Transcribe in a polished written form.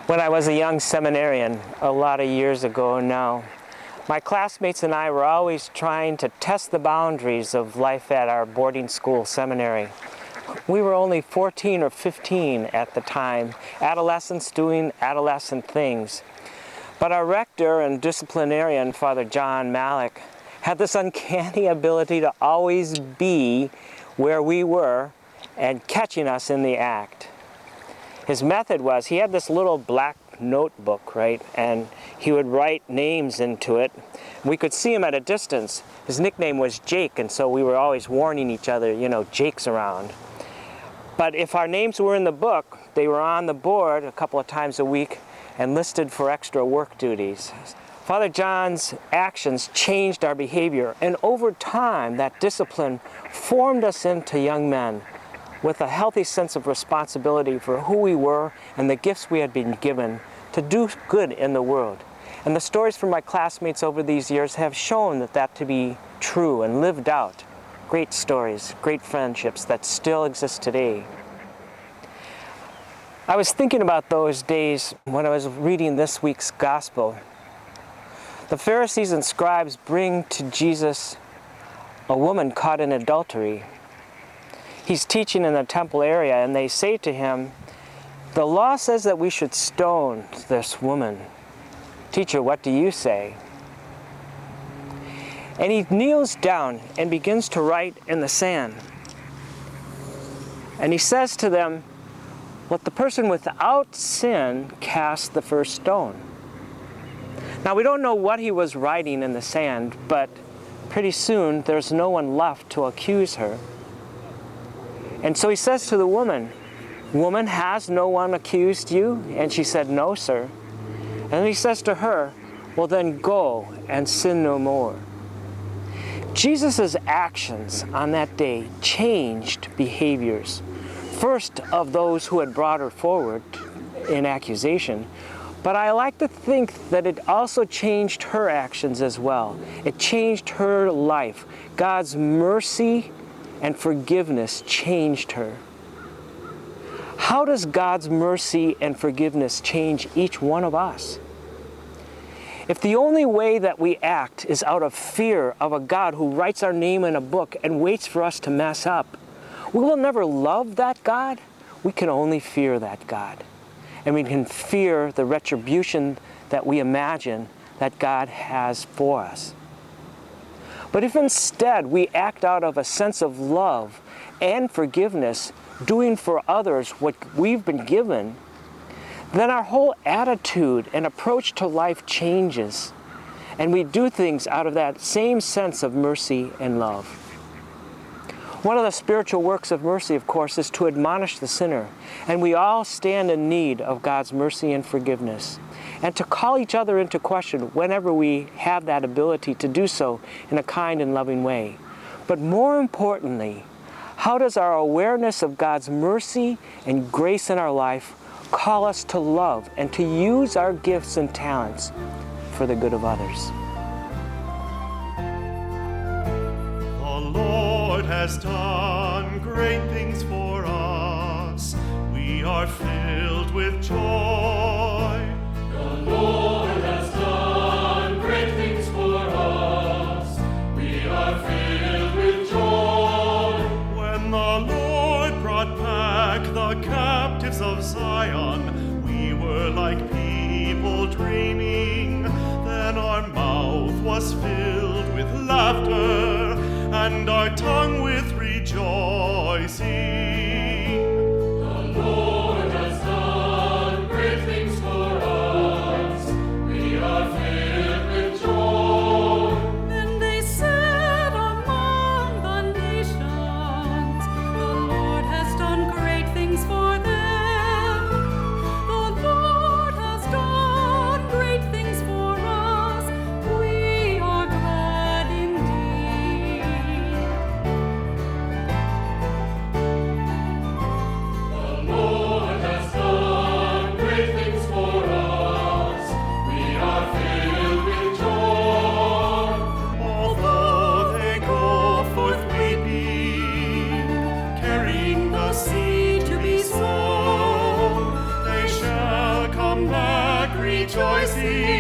When I was a young seminarian, a lot of years ago now, my classmates and I were always trying to test the boundaries of life at our boarding school seminary. We were only 14 or 15 at the time, adolescents doing adolescent things. But our rector and disciplinarian, Father John Malik, had this uncanny ability to always be where we were and catching us in the act. His method was, he had this little black notebook, right, and he would write names into it. We could see him at a distance. His nickname was Jake, and so we were always warning each other, you know, Jake's around. But if our names were in the book, they were on the board a couple of times a week and listed for extra work duties. Father John's actions changed our behavior, and over time, that discipline formed us into young men with a healthy sense of responsibility for who we were and the gifts we had been given to do good in the world. And the stories from my classmates over these years have shown that to be true and lived out. Great stories, great friendships that still exist today. I was thinking about those days when I was reading this week's gospel. The Pharisees and scribes bring to Jesus a woman caught in adultery. He's teaching in the temple area, and they say to him, "The law says that we should stone this woman. Teacher, what do you say?" And he kneels down and begins to write in the sand. And he says to them, "Let the person without sin cast the first stone." Now, we don't know what he was writing in the sand, but pretty soon there's no one left to accuse her. And so he says to the woman, "Woman, has no one accused you?" And she said, "No, sir." And then he says to her, "Well, then go and sin no more." Jesus' actions on that day changed behaviors. First of those who had brought her forward in accusation, but I like to think that it also changed her actions as well. It changed her life. God's mercy and forgiveness changed her. How does God's mercy and forgiveness change each one of us? If the only way that we act is out of fear of a God who writes our name in a book and waits for us to mess up, we will never love that God. We can only fear that God. And we can fear the retribution that we imagine that God has for us. But if instead we act out of a sense of love and forgiveness, doing for others what we've been given, then our whole attitude and approach to life changes, and we do things out of that same sense of mercy and love. One of the spiritual works of mercy, of course, is to admonish the sinner, and we all stand in need of God's mercy and forgiveness, and to call each other into question whenever we have that ability to do so in a kind and loving way. But more importantly, how does our awareness of God's mercy and grace in our life call us to love and to use our gifts and talents for the good of others? The Lord has done great things for us. We are filled with joy. The Lord has done great things for us. We are filled with joy. When the Lord brought back the captives of Zion, we were like people dreaming. Then our mouth was filled with laughter and our tongue with rejoicing. The Lord has done great things for us. We are filled with joy. Then they said among the nations, "The Lord has done great things for them. The Lord has done great things for us. We are glad indeed." rejoicing.